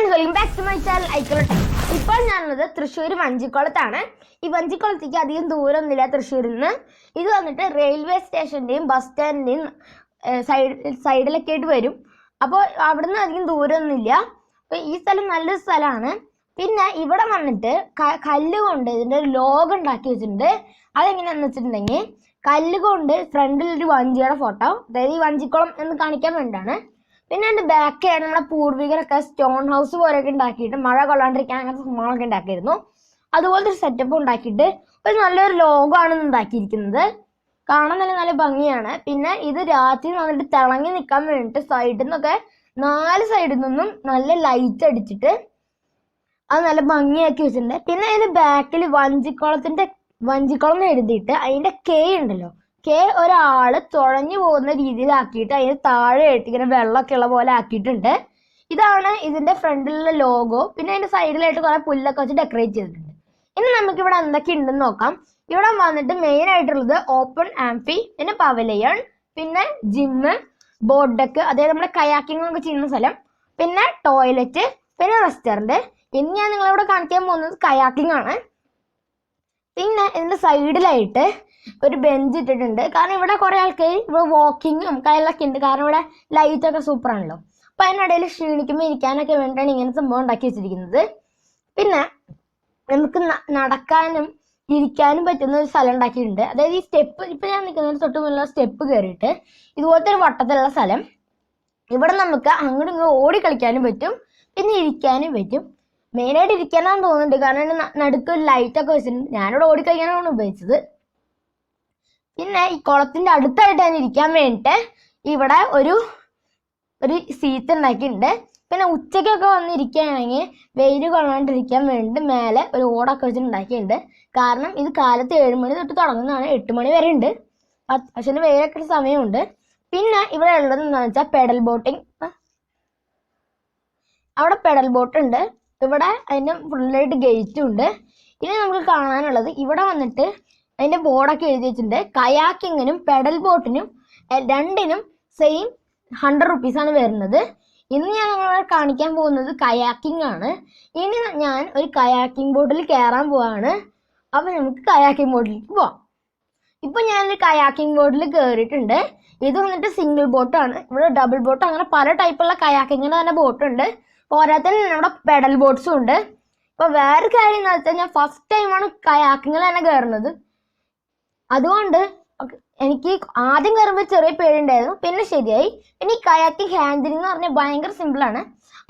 Friends, welcome back to my channel ഐക്കോട്ടെ. ഇപ്പോൾ ഞാനുള്ളത് തൃശ്ശൂർ വഞ്ചിക്കുളത്താണ്. ഈ വഞ്ചിക്കുളത്തേക്ക് അധികം ദൂരമൊന്നുമില്ല തൃശ്ശൂരിൽ നിന്ന്. ഇത് വന്നിട്ട് റെയിൽവേ സ്റ്റേഷൻ്റെയും ബസ് സ്റ്റാൻഡിൻ്റെയും സൈഡിലൊക്കെ ആയിട്ട് വരും. അപ്പോൾ അവിടെ നിന്ന് അധികം ദൂരമൊന്നുമില്ല. അപ്പോൾ ഈ സ്ഥലം നല്ലൊരു സ്ഥലമാണ്. പിന്നെ ഇവിടെ വന്നിട്ട് കല്ല് കൊണ്ട് ഇതിൻ്റെ ഒരു ലോഗോ ഉണ്ടാക്കി വെച്ചിട്ടുണ്ട്. അതെങ്ങനെയാണെന്ന് വെച്ചിട്ടുണ്ടെങ്കിൽ കല്ല് കൊണ്ട് ഫ്രണ്ടിലൊരു വഞ്ചിയുടെ ഫോട്ടോ, അതായത് ഈ വഞ്ചിക്കുളം എന്ന് കാണിക്കാൻ വേണ്ടിയാണ്. പിന്നെ എൻ്റെ ബാക്കിലാണ് നമ്മുടെ പൂർവികരൊക്കെ സ്റ്റോൺ ഹൗസ് പോലെയൊക്കെ ഉണ്ടാക്കിയിട്ട് മഴ കൊള്ളാണ്ടിരിക്കാൻ അങ്ങനത്തെ സംഭവങ്ങളൊക്കെ ഉണ്ടാക്കിയിരുന്നു. അതുപോലത്തെ ഒരു സെറ്റപ്പ് ഉണ്ടാക്കിയിട്ട് ഒരു നല്ലൊരു ലോഗോ ആണ് ഉണ്ടാക്കിയിരിക്കുന്നത്. കാണാൻ നല്ല ഭംഗിയാണ്. പിന്നെ ഇത് രാത്രി വന്നിട്ട് തിളങ്ങി നിൽക്കാൻ വേണ്ടിയിട്ട് സൈഡിൽ നിന്നൊക്കെ 4 സൈഡിൽ നിന്നും നല്ല ലൈറ്റ് അടിച്ചിട്ട് അത് നല്ല ഭംഗിയാക്കി വെച്ചിട്ടുണ്ട്. പിന്നെ അതിൻ്റെ ബാക്കിൽ വഞ്ചിക്കുളം എഴുതിയിട്ട് അതിൻ്റെ കെ ഉണ്ടല്ലോ, കെ ഒരാള് തുഴഞ്ഞു പോകുന്ന രീതിയിലാക്കിയിട്ട് അതിന് താഴെ ഇങ്ങനെ വെള്ളമൊക്കെ ഉള്ള പോലെ ആക്കിയിട്ടുണ്ട്. ഇതാണ് ഇതിന്റെ ഫ്രണ്ടിലുള്ള ലോഗോ. പിന്നെ അതിന്റെ സൈഡിലായിട്ട് കുറെ പുല്ലൊക്കെ വെച്ച് ഡെക്കറേറ്റ് ചെയ്തിട്ടുണ്ട്. ഇനി നമുക്ക് ഇവിടെ എന്തൊക്കെ ഉണ്ടെന്ന് നോക്കാം. ഇവിടെ വന്നിട്ട് മെയിൻ ആയിട്ടുള്ളത് ഓപ്പൺ ആംഫി, പിന്നെ പവലിയൺ, പിന്നെ ജിമ്മ്, ബോട്ട് ഡെക്ക്, അതായത് നമ്മുടെ കയാക്കിംഗ് ഒക്കെ ചെയ്യുന്ന സ്ഥലം, പിന്നെ ടോയ്ലറ്റ്, പിന്നെ റെസ്റ്റോറന്റ്. ഇനി ഞാൻ നിങ്ങളിവിടെ കാണിക്കാൻ പോകുന്നത് കയാക്കിംഗ് ആണ്. പിന്നെ ഇതിന്റെ സൈഡിലായിട്ട് ഒരു ബെഞ്ച് ഇട്ടിട്ടുണ്ട്. കാരണം ഇവിടെ കുറെ ആൾക്കാർ ഇവിടെ വാക്കിങ്ങും കാര്യങ്ങളൊക്കെ ഉണ്ട്. കാരണം ഇവിടെ ലൈറ്റ് ഒക്കെ സൂപ്പർ ആണല്ലോ. അപ്പൊ അതിനിടയിൽ ക്ഷീണിക്കുമ്പോൾ ഇരിക്കാനൊക്കെ വേണ്ടിയാണ് ഇങ്ങനെ സംഭവം ഉണ്ടാക്കി വെച്ചിരിക്കുന്നത്. പിന്നെ നമുക്ക് നടക്കാനും ഇരിക്കാനും പറ്റുന്ന ഒരു സ്ഥലം ഉണ്ടാക്കിയിട്ടുണ്ട്. അതായത് ഈ സ്റ്റെപ്പ്, ഇപ്പൊ ഞാൻ നിൽക്കുന്ന തൊട്ട് മുന്നിലുള്ള സ്റ്റെപ്പ് കയറിയിട്ട് ഇതുപോലത്തെ ഒരു വട്ടത്തിലുള്ള സ്ഥലം. ഇവിടെ നമുക്ക് അങ്ങോട്ടും ഇങ്ങോട്ട് ഓടി കളിക്കാനും പറ്റും, പിന്നെ ഇരിക്കാനും പറ്റും. മെയിനായിട്ട് ഇരിക്കാനാന്ന് തോന്നുന്നുണ്ട്, കാരണം നടുക്ക് ലൈറ്റൊക്കെ വെച്ചിട്ടുണ്ട്. ഞാനിവിടെ ഓടിക്കളിക്കാനാണ് ഉപയോഗിച്ചത്. പിന്നെ ഈ കുളത്തിന്റെ അടുത്തായിട്ട് തന്നെ ഇരിക്കാൻ വേണ്ടിയിട്ട് ഇവിടെ ഒരു സീറ്റ് ഉണ്ടാക്കിയിട്ടുണ്ട്. പിന്നെ ഉച്ചയ്ക്കൊക്കെ വന്നിരിക്കുകയാണെങ്കിൽ വെയിൽ കൊള്ളാണ്ടിരിക്കാൻ വേണ്ടി മേലെ ഒരു ഓടൊക്കെ വെച്ചിട്ടുണ്ടാക്കിയിട്ടുണ്ട്. കാരണം ഇത് കാലത്ത് 7 മണി തൊട്ട് തുടങ്ങുന്നതാണ്, 8 മണി വരെ ഉണ്ട്. പക്ഷെ വെയിലൊക്കെ സമയമുണ്ട്. പിന്നെ ഇവിടെ ഉള്ളത് എന്താണെന്ന് വെച്ചാൽ പെഡൽ ബോട്ടിങ്. അവിടെ പെഡൽ ബോട്ട് ഉണ്ട്. ഇവിടെ അതിൻ്റെ ഫുള്ളായിട്ട് ഗേറ്റും ഉണ്ട്. ഇനി നമുക്ക് കാണാനുള്ളത് ഇവിടെ വന്നിട്ട് അതിൻ്റെ ബോർഡൊക്കെ എഴുതി വെച്ചിട്ടുണ്ട്. കയാക്കിങ്ങിനും പെഡൽ ബോട്ടിനും രണ്ടിനും സെയിം 100 റുപ്പീസാണ് വരുന്നത്. ഇന്ന് ഞാൻ നിങ്ങളെ കാണിക്കാൻ പോകുന്നത് കയാക്കിംഗ് ആണ്. ഇനി ഞാൻ ഒരു കയാക്കിംഗ് ബോട്ടിൽ കയറാൻ പോവാണ്. അപ്പം നമുക്ക് കയാക്കിംഗ് ബോട്ടിലേക്ക് പോവാം. ഇപ്പം ഞാനൊരു കയാക്കിംഗ് ബോട്ടിൽ കയറിയിട്ടുണ്ട്. ഇത് വന്നിട്ട് സിംഗിൾ ബോട്ടാണ്. ഇവിടെ ഡബിൾ ബോട്ട്, അങ്ങനെ പല ടൈപ്പുള്ള കയാക്കിങ്ങിൻ്റെ തന്നെ ബോട്ടുണ്ട്. പോരാത്തതിന് നമ്മുടെ പെഡൽ ബോട്ട്സും ഉണ്ട്. ഇപ്പൊ വേറെ കാര്യം എന്ന് വെച്ചാൽ ഞാൻ ഫസ്റ്റ് ടൈമാണ് കയാക്കിങ്ങിൽ തന്നെ കയറുന്നത്. അതുകൊണ്ട് എനിക്ക് ആദ്യം കയറുമ്പോൾ ചെറിയ പേടിയുണ്ടായിരുന്നു, പിന്നെ ശരിയായി. പിന്നെ ഈ കയാക്കിംഗ് ഹാൻഡിലിംഗ് എന്ന് പറഞ്ഞാൽ ഭയങ്കര സിമ്പിളാണ്.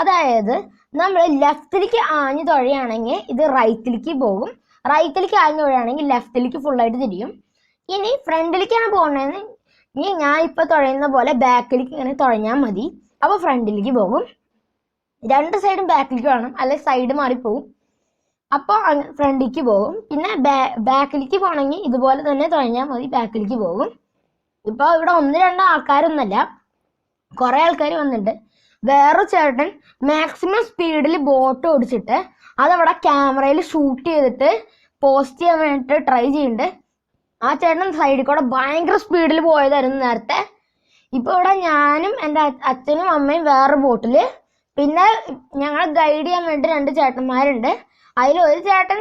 അതായത് നമ്മൾ ലെഫ്റ്റിലേക്ക് ആഞ്ഞു തുഴയാണെങ്കിൽ ഇത് റൈറ്റിലേക്ക് പോകും, റൈറ്റിലേക്ക് ആഞ്ഞു തുഴയാണെങ്കിൽ ലെഫ്റ്റിലേക്ക് ഫുള്ളായിട്ട് തിരിയും. ഇനി ഫ്രണ്ടിലേക്കാണ് പോകുന്നതെന്ന് ഞാൻ ഇപ്പൊ തുഴയുന്ന പോലെ ബാക്കിലേക്ക് ഇങ്ങനെ തുഴഞ്ഞാൽ മതി. അപ്പോൾ ഫ്രണ്ടിലേക്ക് പോകും. 2 സൈഡും ബാക്കിലേക്ക് വേണം, അല്ലെ സൈഡ് മാറിപ്പോവും. അപ്പോൾ ഫ്രണ്ടിലേക്ക് പോകും. പിന്നെ ബാക്കിലേക്ക് പോകണമെങ്കിൽ ഇതുപോലെ തന്നെ തുഴഞ്ഞാൽ മതി, ബാക്കിലേക്ക് പോകും. ഇപ്പോൾ ഇവിടെ 1-2 ആൾക്കാരൊന്നുമല്ല, കുറേ ആൾക്കാർ വന്നിട്ടുണ്ട്. വേറൊരു ചേട്ടൻ മാക്സിമം സ്പീഡിൽ ബോട്ട് ഓടിച്ചിട്ട് അതവിടെ ക്യാമറയിൽ ഷൂട്ട് ചെയ്തിട്ട് പോസ്റ്റ് ചെയ്യാൻ വേണ്ടിയിട്ട് ട്രൈ ചെയ്യുന്നുണ്ട്. ആ ചേട്ടൻ സൈഡിൽ കൂടെ ഭയങ്കര സ്പീഡിൽ പോയതായിരുന്നു നേരത്തെ. ഇപ്പോൾ ഇവിടെ ഞാനും എൻ്റെ അച്ഛനും അമ്മയും വേറെ ബോട്ടിൽ, പിന്നെ ഞങ്ങൾ ഗൈഡ് ചെയ്യാൻ വേണ്ടി 2 ചേട്ടന്മാരുണ്ട്. അതിൽ ഒരു ചേട്ടൻ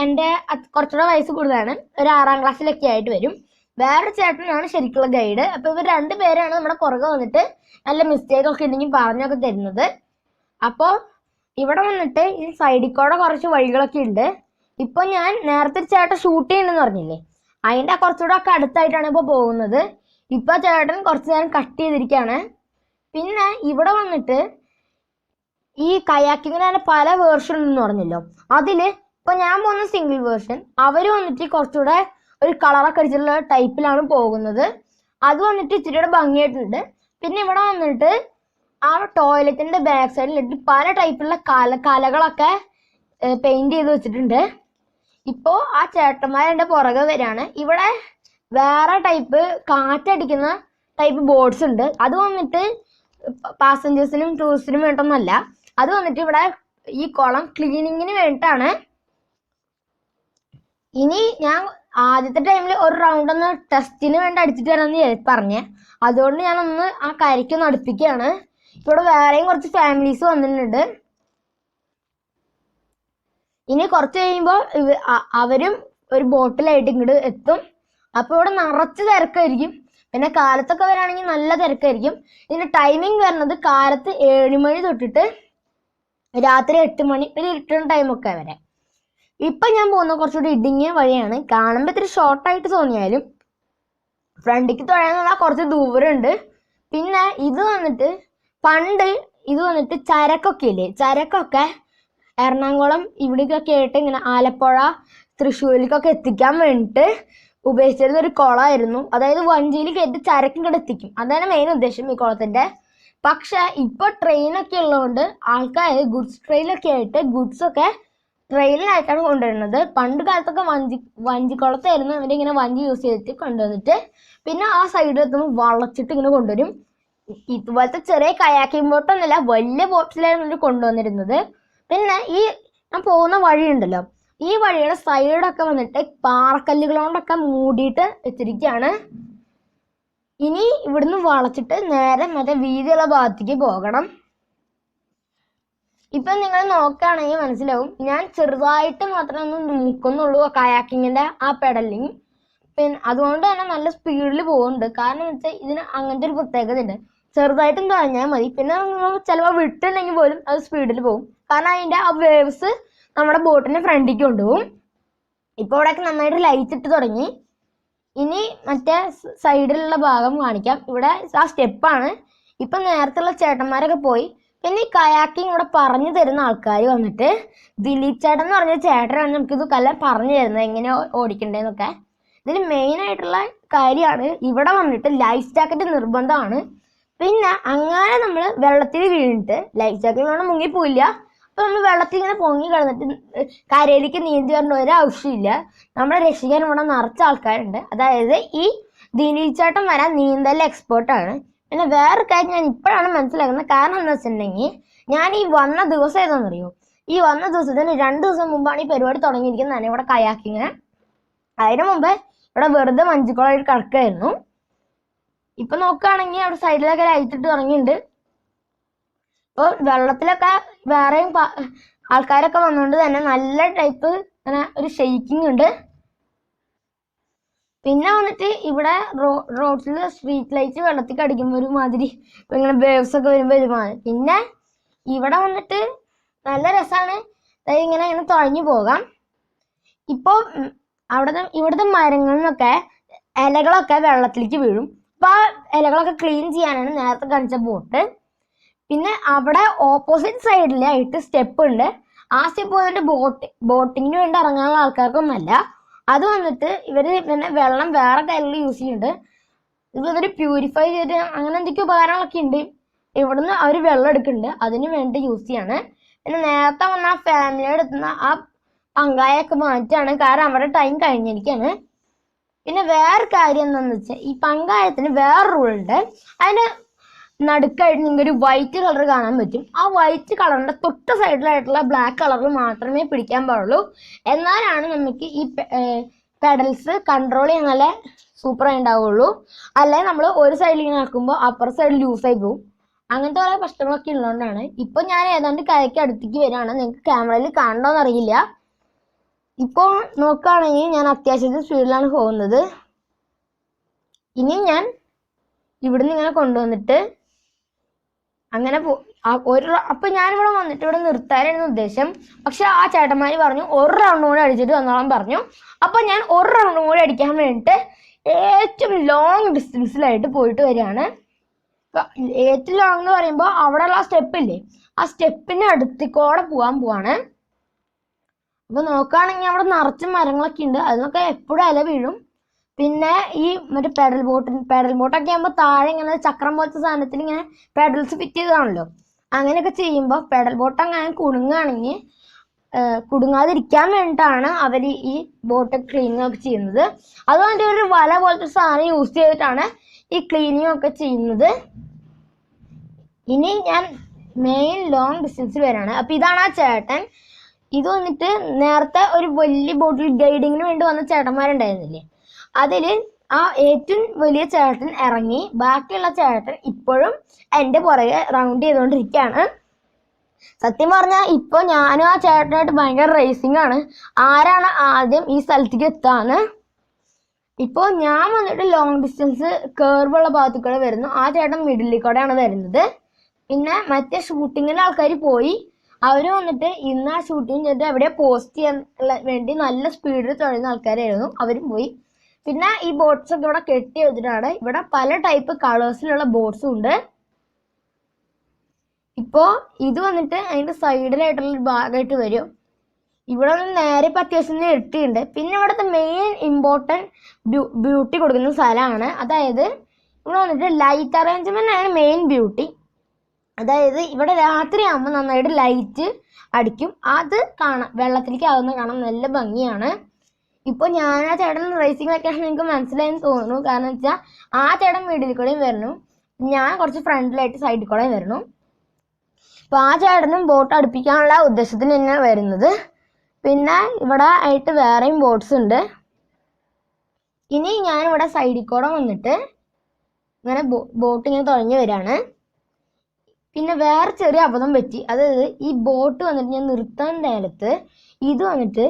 എൻ്റെ കുറച്ചുകൂടെ വയസ്സ് കൂടുതലാണ്, ഒരു 6ാം ക്ലാസ്സിലൊക്കെ ആയിട്ട് വരും. വേറെ ചേട്ടനാണ് ശരിക്കുള്ള ഗൈഡ്. അപ്പോൾ ഇവർ 2 പേരാണ് നമ്മുടെ പുറകെ വന്നിട്ട് നല്ല മിസ്റ്റേക്ക് ഒക്കെ ഉണ്ടെങ്കിൽ പറഞ്ഞൊക്കെ തരുന്നത്. അപ്പോൾ ഇവിടെ വന്നിട്ട് ഈ സൈഡിൽ കൂടെ കുറച്ച് വഴികളൊക്കെ ഉണ്ട്. ഇപ്പോൾ ഞാൻ നേരത്തെ ചേട്ടൻ ഷൂട്ട് ചെയ്യുന്നുണ്ടെന്ന് പറഞ്ഞില്ലേ, അതിൻ്റെ കുറച്ചുകൂടെ ഒക്കെ അടുത്തായിട്ടാണ് ഇപ്പോൾ പോകുന്നത്. ഇപ്പോൾ ചേട്ടൻ കുറച്ച് നേരം കട്ട് ചെയ്തിരിക്കുകയാണ്. പിന്നെ ഇവിടെ വന്നിട്ട് ഈ കയാക്കിങ്ങിന് തന്നെ പല വേർഷൻ എന്ന് പറഞ്ഞല്ലോ, അതില് ഇപ്പൊ ഞാൻ പോകുന്ന സിംഗിൾ വേർഷൻ, അവര് വന്നിട്ട് കുറച്ചുകൂടെ ഒരു കളറൊക്കെ അടിച്ചിട്ടുള്ള ടൈപ്പിലാണ് പോകുന്നത്. അത് വന്നിട്ട് ഇച്ചിരിയുടെ ഭംഗിയായിട്ടുണ്ട്. പിന്നെ ഇവിടെ വന്നിട്ട് ആ ടോയ്ലറ്റിന്റെ ബാക്ക് സൈഡിലിട്ട് പല ടൈപ്പിലുള്ള കലകളൊക്കെ പെയിന്റ് ചെയ്ത് വെച്ചിട്ടുണ്ട്. ഇപ്പോ ആ ചേട്ടന്മാരെന്റെ പുറകെ വരികയാണ്. ഇവിടെ വേറെ ടൈപ്പ് കാറ്റടിക്കുന്ന ടൈപ്പ് ബോട്ട്സ് ഉണ്ട്. അത് വന്നിട്ട് പാസഞ്ചേഴ്സിനും ടൂറിസ്റ്റിനും വേണ്ടൊന്നല്ല, അത് വന്നിട്ട് ഇവിടെ ഈ കുളം ക്ലീനിങ്ങിന് വേണ്ടിയിട്ടാണ്. ഇനി ഞാൻ ആദ്യത്തെ ടൈമിൽ ഒരു റൗണ്ട് ഒന്ന് ടെസ്റ്റിന് വേണ്ടി അടിച്ചിട്ട് വരാമെന്ന് പറഞ്ഞേ, അതുകൊണ്ട് ഞാനൊന്ന് ആ കരയ്ക്കൊന്ന് അടുപ്പിക്കുകയാണ്. ഇവിടെ വേറെയും കുറച്ച് ഫാമിലീസ് വന്നിട്ടുണ്ട്. ഇനി കുറച്ച് കഴിയുമ്പോൾ അവരും ഒരു ബോട്ടിലായിട്ട് ഇങ്ങോട്ട് എത്തും. അപ്പോൾ ഇവിടെ നിറച്ച് തിരക്കായിരിക്കും. പിന്നെ കാലത്തൊക്കെ വരാണെങ്കിൽ നല്ല തിരക്കായിരിക്കും. ഇതിന്റെ ടൈമിംഗ് വരുന്നത് കാലത്ത് 7 മണി തൊട്ടിട്ട് രാത്രി 8 മണി ഒരു റിട്ടേൺ ടൈമൊക്കെ വരെ. ഇപ്പൊ ഞാൻ പോകുന്ന കുറച്ചുകൂടി ഇടുങ്ങിയ വഴിയാണ്. കാണുമ്പോൾ ഇത്തിരി ഷോർട്ടായിട്ട് തോന്നിയാലും ഫ്രണ്ടിക്ക് തൊഴാനുള്ള കുറച്ച് ദൂരമുണ്ട്. പിന്നെ ഇത് വന്നിട്ട് പണ്ട് ഇത് വന്നിട്ട് ചരക്കൊക്കെ ഇല്ലേ, ചരക്കൊക്കെ എറണാകുളം ഇവിടേക്കൊക്കെ ആയിട്ട് ഇങ്ങനെ ആലപ്പുഴ തൃശ്ശൂരിലേക്കൊക്കെ എത്തിക്കാൻ വേണ്ടിയിട്ട് ഉപയോഗിച്ചിരുന്ന ഒരു കുളമായിരുന്നു. അതായത് വഞ്ചിയിൽ കയറ്റി ചരക്ക് ഇങ്ങോട്ട് എത്തിക്കും. അതാണ് മെയിൻ ഉദ്ദേശം ഈ കുളത്തിന്റെ. പക്ഷെ ഇപ്പൊ ട്രെയിനൊക്കെ ഉള്ളതുകൊണ്ട് ആൾക്കാർ ഗുഡ്സ് ട്രെയിനൊക്കെ ആയിട്ട് ഗുഡ്സ് ഒക്കെ ട്രെയിനിലായിട്ടാണ് കൊണ്ടുവരുന്നത്. പണ്ട് കാലത്തൊക്കെ വഞ്ചിക്കുളത്തായിരുന്നു അവരിങ്ങനെ വഞ്ചി യൂസ് ചെയ്തിട്ട് കൊണ്ടുവന്നിട്ട് പിന്നെ ആ സൈഡിൽ എത്തുമ്പോൾ വളച്ചിട്ട് ഇങ്ങനെ കൊണ്ടുവരും. ഇതുപോലത്തെ ചെറിയ കയാക്കിംഗ് ബോട്ടൊന്നുമില്ല, വലിയ ബോട്ടിലായിരുന്നു കൊണ്ടുവന്നിരുന്നത്. പിന്നെ ഈ ഞാൻ പോകുന്ന വഴിയുണ്ടല്ലോ, ഈ വഴിയുടെ സൈഡൊക്കെ വന്നിട്ട് പാറക്കല്ലുകൾ കൊണ്ടൊക്കെ മൂടിയിട്ട് വെച്ചിരിക്കുകയാണ്. ഇനി ഇവിടുന്ന് വളച്ചിട്ട് നേരെ മറ്റേ വീതിയുള്ള ഭാഗത്തേക്ക് പോകണം. ഇപ്പൊ നിങ്ങൾ നോക്കുകയാണെങ്കിൽ മനസ്സിലാവും, ഞാൻ ചെറുതായിട്ട് മാത്രമേ ഒന്ന് നോക്കുന്നുള്ളൂ കയാക്കിങ്ങിന്റെ ആ പെഡലിങ്. പിന്നെ അതുകൊണ്ട് തന്നെ നല്ല സ്പീഡിൽ പോകുന്നുണ്ട്. കാരണം എന്ന് വെച്ചാൽ ഇതിന് അങ്ങനത്തെ ഒരു പ്രത്യേകത ഉണ്ട്, ചെറുതായിട്ടും തുഴഞ്ഞാൽ മതി. പിന്നെ ചിലപ്പോൾ വിട്ടുണ്ടെങ്കിൽ പോലും അത് സ്പീഡിൽ പോകും. കാരണം അതിന്റെ ആ വേവ്സ് നമ്മുടെ ബോട്ടിന്റെ ഫ്രണ്ടിലേക്ക് കൊണ്ടുപോകും. ഇപ്പോൾ ഇവിടെയൊക്കെ നന്നായിട്ട് ലൈറ്റ് ഇട്ട് തുടങ്ങി. ഇനി മറ്റേ സൈഡിലുള്ള ഭാഗം കാണിക്കാം. ഇവിടെ ആ സ്റ്റെപ്പാണ്. ഇപ്പൊ നേരത്തുള്ള ചേട്ടന്മാരൊക്കെ പോയി. പിന്നെ ഈ കയാക്കിങ് ഇവിടെ പറഞ്ഞു തരുന്ന ആൾക്കാർ വന്നിട്ട് ദിലീപ് ചേട്ടൻ എന്ന് പറഞ്ഞ ചേട്ടനാണ് നമുക്കിത് എല്ലാം പറഞ്ഞു തരുന്നത് എങ്ങനെ ഓടിക്കണ്ടേന്നൊക്കെ. ഇതിൽ മെയിൻ ആയിട്ടുള്ള കാര്യമാണ് ഇവിടെ വന്നിട്ട് ലൈഫ് ജാക്കറ്റ് നിർബന്ധമാണ്. പിന്നെ അങ്ങനെ നമ്മൾ വെള്ളത്തിൽ വീണിട്ട് ലൈഫ് ജാക്കറ്റ് വേണം മുങ്ങിപ്പോയില്ല. അപ്പൊ നമ്മൾ വെള്ളത്തിൽ ഇങ്ങനെ പൊങ്ങി കിടന്നിട്ട് കരയിലേക്ക് നീന്തി വരേണ്ട ഒരു ആവശ്യമില്ല. നമ്മളെ രക്ഷിക്കാൻ ഇവിടെ നിറച്ച ആൾക്കാരുണ്ട്. അതായത് ഈ ദിലീപ് ചേട്ടൻ വരാൻ നീന്തൽ എക്സ്പേർട്ടാണ്. പിന്നെ വേറെ കാര്യം ഞാൻ ഇപ്പോഴാണ് മനസ്സിലാക്കുന്നത്. കാരണം എന്താ വെച്ചിട്ടുണ്ടെങ്കിൽ ഞാൻ ഈ വന്ന ദിവസം ഏതാണെന്നറിയോ, ഈ വന്ന ദിവസത്തിന് 2 ദിവസം മുമ്പാണ് ഈ പരിപാടി തുടങ്ങിയിരിക്കുന്നത് തന്നെ ഇവിടെ കയാക്കിങ്. അതിന് മുമ്പേ ഇവിടെ വെറുതെ മഞ്ചുക്കുളമായിട്ട് കിടക്കായിരുന്നു. ഇപ്പൊ നോക്കുകയാണെങ്കിൽ അവിടെ സൈഡിലൊക്കെ ലൈറ്റിട്ട് തുടങ്ങിയിട്ടുണ്ട്. ഇപ്പൊ വെള്ളത്തിലൊക്കെ വേറെയും ആൾക്കാരൊക്കെ വന്നുകൊണ്ട് തന്നെ നല്ല ടൈപ്പ് അങ്ങനെ ഒരു ഷെയ്ക്കിംഗ് ഉണ്ട്. പിന്നെ വന്നിട്ട് ഇവിടെ റോഡ്സിൽ സ്ട്രീറ്റ് ലൈറ്റ് വെള്ളത്തിൽ അടിക്കുമ്പോൾ ഒരു മാതിരി ഇങ്ങനെ വേവ്സ് ഒക്കെ വരുമ്പോൾ ഒരു മാതിരി. പിന്നെ ഇവിടെ വന്നിട്ട് നല്ല രസമാണ്, ഇങ്ങനെ ഇങ്ങനെ തുഴഞ്ഞു പോകാം. ഇപ്പോൾ ഇവിടുത്തെ മരങ്ങളിൽ നിന്നൊക്കെ ഇലകളൊക്കെ വെള്ളത്തിലേക്ക് വീഴും. അപ്പൊ ആ ഇലകളൊക്കെ ക്ലീൻ ചെയ്യാനാണ് നേരത്തെ കാണിച്ച ബോട്ട്. പിന്നെ അവിടെ ഓപ്പോസിറ്റ് സൈഡിലായിട്ട് സ്റ്റെപ്പ് ഉണ്ട്. ആ സ്റ്റെപ്പ് വന്നിട്ട് ബോട്ടിങ്ങിന് വേണ്ടി ഇറങ്ങാനുള്ള ആൾക്കാർക്കൊന്നുമല്ല. അത് വന്നിട്ട് ഇവര് പിന്നെ വെള്ളം വേറെ കയ്യിൽ യൂസ് ചെയ്യുന്നുണ്ട്. ഇവര് പ്യൂരിഫൈ ചെയ്ത് അങ്ങനെ എന്തൊക്കെയോ ഉപകാരങ്ങളൊക്കെ ഉണ്ട്. ഇവിടുന്ന് അവർ വെള്ളം എടുക്കുന്നുണ്ട്, അതിന് വേണ്ടി യൂസ് ചെയ്യാണ്. പിന്നെ നേരത്തെ വന്ന ആ ഫാമിലിയുടെ എത്തുന്ന ആ പങ്കായൊക്കെ മാറ്റാണ്, കാരണം അവരുടെ ടൈം കഴിഞ്ഞിരിക്കുകയാണ്. പിന്നെ വേറെ കാര്യം എന്താണെന്ന് വെച്ചാൽ ഈ പങ്കായത്തിന് വേറെ റൂൾ ഉണ്ട്. അതിന് നടുക്കായിട്ട് നിങ്ങൾക്ക് ഒരു വൈറ്റ് കളർ കാണാൻ പറ്റും. ആ വൈറ്റ് കളറിന്റെ തൊട്ട് സൈഡിലായിട്ടുള്ള ബ്ലാക്ക് കളറിൽ മാത്രമേ പിടിക്കാൻ പാടുള്ളൂ. എന്നാലാണ് നമുക്ക് ഈ പെഡൽസ് കൺട്രോൾ ചെയ്യാൻ നല്ല സൂപ്പറായി ഉണ്ടാവുള്ളൂ. അല്ലെങ്കിൽ നമ്മൾ ഒരു സൈഡിൽ ഇങ്ങനെ ആക്കുമ്പോൾ അപ്പുറ സൈഡിൽ ലൂസായി പോകും. അങ്ങനത്തെ കുറേ പ്രശ്നങ്ങളൊക്കെ ഉള്ളതുകൊണ്ടാണ്. ഇപ്പൊ ഞാൻ ഏതാണ്ട് കരയ്ക്ക് അടുത്തേക്ക് വരികയാണ്. നിങ്ങൾക്ക് ക്യാമറയിൽ കാണണമെന്ന് അറിയില്ല. ഇപ്പോൾ നോക്കുകയാണെങ്കിൽ ഞാൻ അത്യാവശ്യത്തിന് സ്പീഡിലാണ് പോകുന്നത്. ഇനി ഞാൻ ഇവിടുന്ന് ഇങ്ങനെ കൊണ്ടുവന്നിട്ട് അങ്ങനെ അപ്പൊ ഞാനിവിടെ വന്നിട്ട് ഇവിടെ നിർത്താനായിരുന്നു ഉദ്ദേശം. പക്ഷെ ആ ചേട്ടന്മാര് പറഞ്ഞു 1 റൗണ്ട് കൂടി അടിച്ചിട്ട് വന്നോളാൻ പറഞ്ഞു. അപ്പൊ ഞാൻ 1 റൗണ്ട് കൂടി അടിക്കാൻ വേണ്ടിയിട്ട് ഏറ്റവും ലോങ് ഡിസ്റ്റൻസിലായിട്ട് പോയിട്ട് വരികയാണ്. ഏറ്റവും ലോങ് എന്ന് പറയുമ്പോൾ അവിടെയുള്ള ആ സ്റ്റെപ്പ് ഇല്ലേ, ആ സ്റ്റെപ്പിന്റെ അടുത്തേക്കൂടെ പോവാണ്. അപ്പൊ നോക്കുകയാണെങ്കിൽ അവിടെ നിറച്ച് മരങ്ങളൊക്കെ ഉണ്ട്, അതിനൊക്കെ എപ്പോഴും ഇല വീഴും. പിന്നെ ഈ മറ്റേ പെഡൽ ബോട്ടൊക്കെ ആകുമ്പോൾ താഴെ ഇങ്ങനെ ചക്രം പോലത്തെ സാധനത്തിൽ ഇങ്ങനെ പെഡൽസ് ഫിറ്റ് ചെയ്തതാണല്ലോ. അങ്ങനെയൊക്കെ ചെയ്യുമ്പോൾ പെഡൽ ബോട്ട് അങ്ങനെ കുടുങ്ങുകയാണെങ്കിൽ കുടുങ്ങാതിരിക്കാൻ വേണ്ടിയിട്ടാണ് അവർ ഈ ബോട്ട് ക്ലീനിങ് ഒക്കെ ചെയ്യുന്നത്. അതുകൊണ്ട് ഒരു വല പോലത്തെ സാധനം യൂസ് ചെയ്തിട്ടാണ് ഈ ക്ലീനിങ് ഒക്കെ ചെയ്യുന്നത്. ഇനി ഞാൻ മെയിൻ ലോങ് ഡിസ്റ്റൻസിൽ വരാണ്. അപ്പൊ ഇതാണ് ആ ചേട്ടൻ. ഇത് വന്നിട്ട് നേരത്തെ ഒരു വലിയ ബോട്ടിൽ ഗൈഡിങ്ങിന് വേണ്ടി വന്ന ചേട്ടന്മാരുണ്ടായിരുന്നില്ലേ, അതില് ആ ഏറ്റവും വലിയ ചേട്ടൻ ഇറങ്ങി. ബാക്കിയുള്ള ചേട്ടൻ ഇപ്പോഴും എൻ്റെ പുറകെ റൗണ്ട് ചെയ്തുകൊണ്ടിരിക്കുകയാണ്. സത്യം പറഞ്ഞാൽ ഇപ്പൊ ഞാനും ആ ചേട്ടനായിട്ട് ഭയങ്കര റേസിംഗ് ആണ്, ആരാണ് ആദ്യം ഈ സ്ഥലത്തേക്ക് എത്താന്ന്. ഇപ്പോൾ ഞാൻ വന്നിട്ട് ലോങ് ഡിസ്റ്റൻസ് കേർവുള്ള ഭാഗത്തു കൂടെ വരുന്നു, ആ ചേട്ടൻ മിഡിലിൽ കൂടെയാണ് വരുന്നത്. പിന്നെ മറ്റേ ഷൂട്ടിങ്ങിന് ആൾക്കാർ പോയി, അവർ വന്നിട്ട് ഇന്ന് ആ ഷൂട്ടിങ് ചെയ്തിട്ട് എവിടെ പോസ്റ്റ് ചെയ്യാൻ വേണ്ടി നല്ല സ്പീഡിൽ തുഴയുന്ന ആൾക്കാരായിരുന്നു, അവരും പോയി. പിന്നെ ഈ ബോട്ട്സ് ഒക്കെ ഇവിടെ കെട്ടി വെച്ചിട്ടാണ്. ഇവിടെ പല ടൈപ്പ് കളേഴ്സിലുള്ള ബോട്ട്സും ഉണ്ട്. ഇപ്പോൾ ഇത് വന്നിട്ട് അതിൻ്റെ സൈഡിലായിട്ടുള്ളൊരു ഭാഗമായിട്ട് വരും. ഇവിടെ നിന്ന് നേരെ ഇപ്പം അത്യാവശ്യം ഇരട്ടിയുണ്ട്. പിന്നെ ഇവിടുത്തെ മെയിൻ ഇമ്പോർട്ടൻറ്റ് ബ്യൂട്ടി കൊടുക്കുന്ന സ്ഥലമാണ്. അതായത് ഇവിടെ വന്നിട്ട് ലൈറ്റ് അറേഞ്ച്മെൻ്റ് ആണ് മെയിൻ ബ്യൂട്ടി. അതായത് ഇവിടെ രാത്രി ആകുമ്പോൾ നന്നായിട്ട് ലൈറ്റ് അടിക്കും, അത് കാണാം, വെള്ളത്തിലേക്ക് ആകുന്ന കാണാൻ നല്ല ഭംഗിയാണ്. ഇപ്പോൾ ഞാൻ ആ ചേട്ടൻ റേസിംഗ് വെക്കേഷൻ നിങ്ങൾക്ക് മനസ്സിലായെന്ന് തോന്നുന്നു. കാരണം വെച്ചാൽ ആ ചേട്ടൻ മിഡിൽ കൂടെയും വരണം, ഞാൻ കുറച്ച് ഫ്രണ്ടിലായിട്ട് സൈഡിൽ കൂടെയും വരണം. അപ്പോൾ ആ ചേട്ടനും ബോട്ട് അടുപ്പിക്കാനുള്ള ഉദ്ദേശത്തിന് തന്നെയാണ് വരുന്നത്. പിന്നെ ഇവിടെ ആയിട്ട് വേറെയും ബോട്ട്സ് ഉണ്ട്. ഇനി ഞാനിവിടെ സൈഡിൽ കൂടെ വന്നിട്ട് ഇങ്ങനെ ബോട്ട് ഇങ്ങനെ തുഴഞ്ഞു വരികയാണ്. പിന്നെ വേറെ ചെറിയ അബദ്ധം പറ്റി. അതായത് ഈ ബോട്ട് വന്നിട്ട് ഞാൻ നിർത്താൻ നേരത്ത് ഇത് വന്നിട്ട്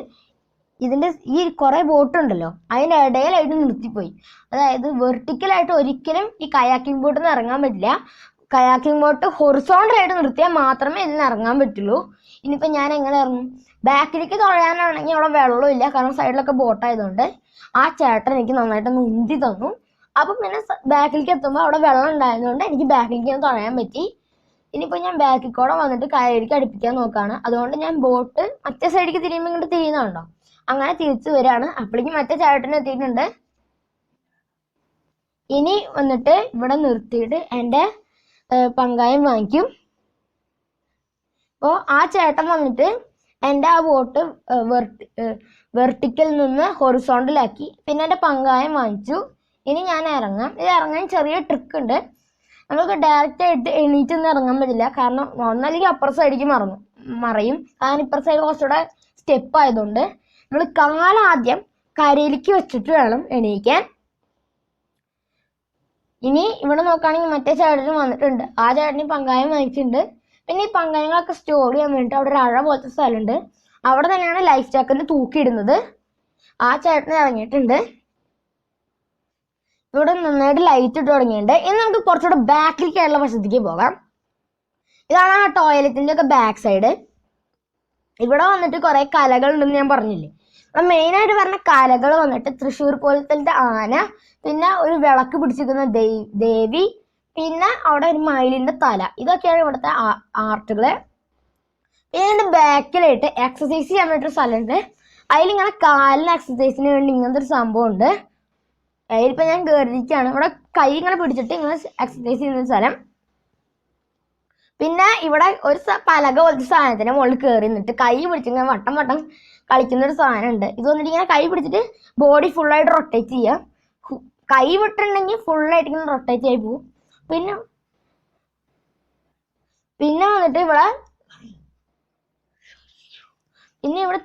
ഇതിൻ്റെ ഈ കുറേ ബോട്ടുണ്ടല്ലോ അതിൻ്റെ ഇടയിലായിട്ട് നിർത്തിപ്പോയി. അതായത് വെർട്ടിക്കലായിട്ട് ഒരിക്കലും ഈ കയാക്കിംഗ് ബോട്ടിൽ നിന്ന് ഇറങ്ങാൻ പറ്റില്ല. കയാക്കിംഗ് ബോട്ട് ഹൊറിസോണ്ടലായിട്ട് നിർത്തിയാൽ മാത്രമേ ഇതിന് ഇറങ്ങാൻ പറ്റുള്ളൂ. ഇനിയിപ്പോൾ ഞാൻ എങ്ങനെ ഇറങ്ങും? ബാക്കിലേക്ക് തുഴയാനാണെങ്കിൽ അവിടെ വെള്ളമില്ല, കാരണം സൈഡിലൊക്കെ ബോട്ടായതുകൊണ്ട്. ആ ചേട്ടൻ എനിക്ക് നന്നായിട്ടൊന്ന് ഉന്തി തന്നു. അപ്പം പിന്നെ ബാക്കിലേക്ക് എത്തുമ്പോൾ അവിടെ വെള്ളം ഉണ്ടായതുകൊണ്ട് എനിക്ക് ബാക്കിലേക്ക് തുഴയാൻ പറ്റി. ഇനിയിപ്പോൾ ഞാൻ ബാക്കിൽ കൂടെ വന്നിട്ട് കയറിലേക്ക് അടുപ്പിക്കാൻ നോക്കുകയാണ്. അതുകൊണ്ട് ഞാൻ ബോട്ട് മറ്റേ സൈഡിലേക്ക് തിരിയുമ്പോൾ ഇങ്ങോട്ട് തിരിയുന്നുണ്ടോ, അങ്ങനെ തിരിച്ചു വരികയാണ്. അപ്പോഴേക്കും മറ്റേ ചേട്ടൻ എത്തിയിട്ടുണ്ട്. ഇനി വന്നിട്ട് ഇവിടെ നിർത്തിയിട്ട് എൻ്റെ പങ്കായം വാങ്ങിക്കും. അപ്പോൾ ആ ചേട്ടൻ വന്നിട്ട് എൻ്റെ ആ ബോട്ട് വെർട്ടിക്കൽ നിന്ന് ഹൊറിസോണ്ടലാക്കി. പിന്നെ എൻ്റെ പങ്കായം വാങ്ങിച്ചു. ഇനി ഞാൻ ഇറങ്ങാം. ഇത് ഇറങ്ങാൻ ചെറിയ ട്രിക്ക് ഉണ്ട്. നമുക്ക് ഡയറക്റ്റ് ആയിട്ട് എണീറ്റ് നിന്ന് ഇറങ്ങാൻ പറ്റില്ല, കാരണം ഒന്നല്ലെങ്കിൽ അപ്പുറ സൈഡിലേക്ക് മറയും. കാരണം ഇപ്പുറ സൈഡ് കുറച്ചുകൂടെ സ്റ്റെപ്പ് ആയതുകൊണ്ട് നമ്മൾ കാലാദ്യം കരയിലേക്ക് വെച്ചിട്ട് വേണം എണീക്കാൻ. ഇനി ഇവിടെ നോക്കുകയാണെങ്കിൽ മറ്റേ ചേട്ടനും വന്നിട്ടുണ്ട്. ആ ചേട്ടന് പങ്കായം വാങ്ങിച്ചിട്ടുണ്ട്. പിന്നെ ഈ പങ്കായങ്ങളൊക്കെ സ്റ്റോർ ചെയ്യാൻ വേണ്ടിയിട്ട് അവിടെ ഒരു അഴ പോലത്തെ സ്ഥലമുണ്ട്, അവിടെ തന്നെയാണ് ലൈഫ് ജാക്കറ്റ് തൂക്കിയിടുന്നത്. ആ ചേട്ടൻ ഇറങ്ങിയിട്ടുണ്ട്. ഇവിടെ നന്നായിട്ട് ലൈറ്റ് ഇട്ട് തുടങ്ങിയിട്ടുണ്ട്. ഇനി നമുക്ക് കുറച്ചുകൂടെ ബാക്കിലേക്കുള്ള വശത്തേക്ക് പോകാം. ഇതാണ് ആ ടോയ്ലറ്റിൻ്റെ ഒക്കെ ബാക്ക് സൈഡ്. ഇവിടെ വന്നിട്ട് കുറേ കലകളുണ്ടെന്ന് ഞാൻ പറഞ്ഞില്ലേ. ഇവിടെ മെയിനായിട്ട് പറഞ്ഞ കലകൾ വന്നിട്ട് തൃശ്ശൂർ പോലത്തെ ആന, പിന്നെ ഒരു വിളക്ക് പിടിച്ചിരിക്കുന്ന ദേവി, പിന്നെ അവിടെ ഒരു മയിലിൻ്റെ തല, ഇതൊക്കെയാണ് ഇവിടുത്തെ ആർട്ടുകൾ. പിന്നെ ഇതിൻ്റെ ബാക്കിലായിട്ട് എക്സസൈസ് ചെയ്യാൻ വേണ്ടിയൊരു സ്ഥലമുണ്ട്. അതിലിങ്ങനെ കാലിന് എക്സസൈസിന് വേണ്ടി ഇങ്ങനത്തെ ഒരു സംഭവം ഉണ്ട്. അതിലിപ്പോൾ ഞാൻ കയറിയിരിക്കുകയാണ്. ഇവിടെ കൈ ഇങ്ങനെ പിടിച്ചിട്ട് ഇങ്ങനെ എക്സസൈസ് ചെയ്യുന്ന സ്ഥലം. പിന്നെ ഇവിടെ ഒരു പലക പോലത്തെ സാധനത്തിന് മുകളിൽ കയറി നിന്നിട്ട് കൈ പിടിച്ചിങ്ങനെ വട്ടം വട്ടം കളിക്കുന്നൊരു സാധനം ഉണ്ട്. ഇത് വന്നിട്ട് ഇങ്ങനെ കൈ പിടിച്ചിട്ട് ബോഡി ഫുള്ളായിട്ട് റൊട്ടേറ്റ് ചെയ്യുക. കൈ വിട്ടിട്ടുണ്ടെങ്കിൽ ഫുള്ളായിട്ട് ഇങ്ങനെ റൊട്ടേറ്റ് ആയി പോകും. പിന്നെ വന്നിട്ട് ഇവിടെ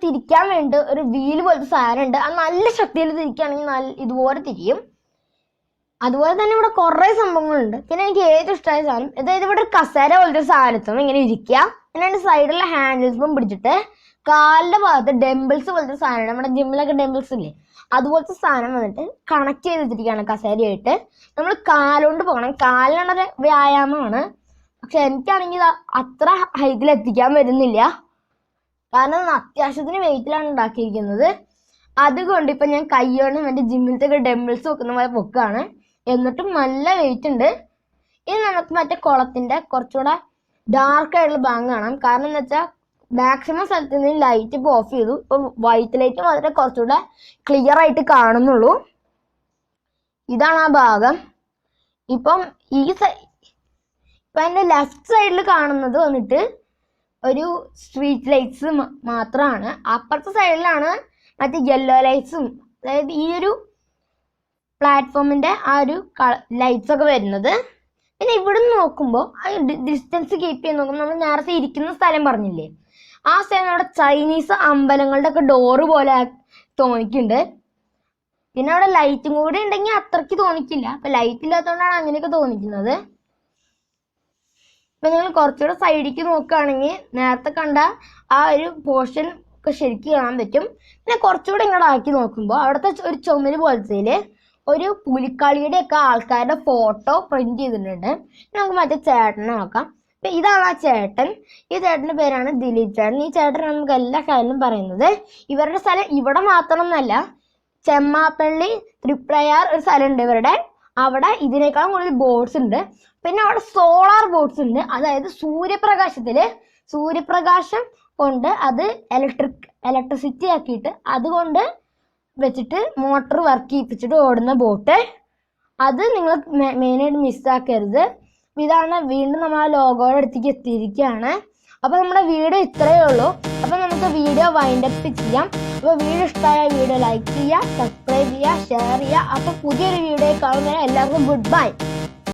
തിരിക്കാൻ വേണ്ടി ഒരു വീല് പോലത്തെ സാധനം ഉണ്ട്. അത് നല്ല ശക്തിയിൽ തിരിക്കുകയാണെങ്കിൽ ഇതുപോലെ തിരിയും. അതുപോലെ തന്നെ ഇവിടെ കുറേ സംഭവങ്ങളുണ്ട്. പിന്നെ എനിക്ക് ഏറ്റവും ഇഷ്ടമായ സാധനം, അതായത് ഇവിടെ ഒരു കസേര പോലത്തെ സാധനത്തും ഇങ്ങനെ ഇരിക്കുക. പിന്നെ അതിൻ്റെ സൈഡിലുള്ള ഹാൻഡിൽസും പിടിച്ചിട്ട് കാലിൻ്റെ ഭാഗത്ത് ഡംബിൾസ് പോലത്തെ സാധനം, നമ്മുടെ ജിമ്മിലൊക്കെ ഡംബിൾസ് ഇല്ലേ, അതുപോലത്തെ സാധനം വന്നിട്ട് കണക്ട് ചെയ്ത് വെച്ചിരിക്കുകയാണ് കസേരയായിട്ട്. നമ്മൾ കാലുകൊണ്ട് പോകണം, കാലിനുള്ള വ്യായാമമാണ്. പക്ഷെ എനിക്കാണെങ്കിൽ അത്ര ഹൈറ്റിൽ എത്തിക്കാൻ വരുന്നില്ല, കാരണം അത്യാവശ്യത്തിന് വെയിറ്റിലാണ് ഉണ്ടാക്കിയിരിക്കുന്നത്. അതുകൊണ്ട് ഇപ്പം ഞാൻ കൈയോണ്ട് മറ്റേ ജിമ്മിലത്തെ ഡംബിൾസ് വെക്കുന്ന പോലെ പൊക്കുകയാണ്. എന്നിട്ടും നല്ല വെയിറ്റ് ഉണ്ട്. ഇനി നമുക്ക് മറ്റേ കുളത്തിൻ്റെ കുറച്ചുകൂടെ ഡാർക്കായിട്ടുള്ള ഭാഗം കാണാം. കാരണം എന്താ വെച്ചാൽ മാക്സിമം സ്ഥലത്ത് നിന്ന് ലൈറ്റ് ഇപ്പോൾ ഓഫ് ചെയ്തു. ഇപ്പം വൈറ്റ് ലൈറ്റ് മാത്രമേ കുറച്ചുകൂടെ ക്ലിയർ ആയിട്ട് കാണുന്നുള്ളൂ. ഇതാണ് ആ ഭാഗം. ഇപ്പം എൻ്റെ ലെഫ്റ്റ് സൈഡിൽ കാണുന്നത് വന്നിട്ട് ഒരു സ്ട്രീറ്റ് ലൈറ്റ്സ് മാത്രമാണ്. അപ്പുറത്തെ സൈഡിലാണ് മറ്റേ യെല്ലോ ലൈറ്റ്സും, അതായത് ഈ ഒരു പ്ലാറ്റ്ഫോമിൻ്റെ ആ ഒരു ലൈറ്റ്സ് ഒക്കെ വരുന്നത്. പിന്നെ ഇവിടെ നിന്ന് നോക്കുമ്പോൾ ആ ഡിസ്റ്റൻസ് കീപ്പ് ചെയ്ത് നോക്കുമ്പോൾ നമ്മൾ നേരത്തെ ഇരിക്കുന്ന സ്ഥലം പറഞ്ഞില്ലേ, ആ സ്ഥലം അവിടെ ചൈനീസ് അമ്പലങ്ങളുടെ ഒക്കെ ഡോറ് പോലെ തോന്നിക്കുന്നുണ്ട്. പിന്നെ അവിടെ ലൈറ്റും കൂടി ഉണ്ടെങ്കിൽ അത്രയ്ക്ക് തോന്നിക്കില്ല. അപ്പം ലൈറ്റ് ഇല്ലാത്തതുകൊണ്ടാണ് അങ്ങനെയൊക്കെ തോന്നിക്കുന്നത്. ഇപ്പം നിങ്ങൾ കുറച്ചുകൂടെ സൈഡിലേക്ക് നോക്കുകയാണെങ്കിൽ നേരത്തെ കണ്ട ആ ഒരു പോർഷൻ ഒക്കെ ശരിക്കും കാണാൻ പറ്റും. പിന്നെ കുറച്ചുകൂടെ ഇങ്ങോട്ട് ആക്കി നോക്കുമ്പോൾ അവിടുത്തെ ഒരു ചുമര് പോലത്തേൽ ഒരു പുലിക്കളിയുടെ ഒക്കെ ആൾക്കാരുടെ ഫോട്ടോ പ്രിന്റ് ചെയ്തിട്ടുണ്ട്. നമുക്ക് മറ്റേ ചേട്ടനെ നോക്കാം. അപ്പം ഇതാണ് ആ ചേട്ടൻ. ഈ ചേട്ടൻ്റെ പേരാണ് ദിലീപ് ചേട്ടൻ. ഈ ചേട്ടനാണ് നമുക്ക് എല്ലാ കാര്യങ്ങളും പറയുന്നത്. ഇവരുടെ സ്ഥലം ഇവിടെ മാത്രമൊന്നല്ല, ചെമ്മാപ്പള്ളി തൃപ്രയാർ ഒരു സ്ഥലമുണ്ട് ഇവരുടെ. അവിടെ ഇതിനേക്കാളും കൂടുതൽ ബോട്ട്സ് ഉണ്ട്. പിന്നെ അവിടെ സോളാർ ബോട്ട്സ് ഉണ്ട്. അതായത് സൂര്യപ്രകാശം കൊണ്ട് അത് ഇലക്ട്രിസിറ്റി ആക്കിയിട്ട് അതുകൊണ്ട് വെച്ചിട്ട് മോട്ടർ വർക്ക് ചെയ്യിപ്പിച്ചിട്ട് ഓടുന്ന ബോട്ട്. അത് നിങ്ങൾ മെയിനായിട്ട് മിസ്സാക്കരുത്. ഇതാണ് വീണ്ടും നമ്മൾ ആ ലോഗോയുടെ അടുത്തേക്ക് എത്തിയിരിക്കുകയാണ്. അപ്പോൾ നമ്മുടെ വീഡിയോ ഇത്രയേ ഉള്ളൂ. അപ്പോൾ നമുക്ക് വീഡിയോ വൈൻഡപ്പ് ചെയ്യാം. അപ്പോൾ വീഡിയോ ഇഷ്ടമായ വീഡിയോ ലൈക്ക് ചെയ്യുക, സബ്സ്ക്രൈബ് ചെയ്യുക, ഷെയർ ചെയ്യുക. അപ്പോൾ പുതിയൊരു വീഡിയോ കാണുന്നതിന് എല്ലാവർക്കും ഗുഡ് ബൈ.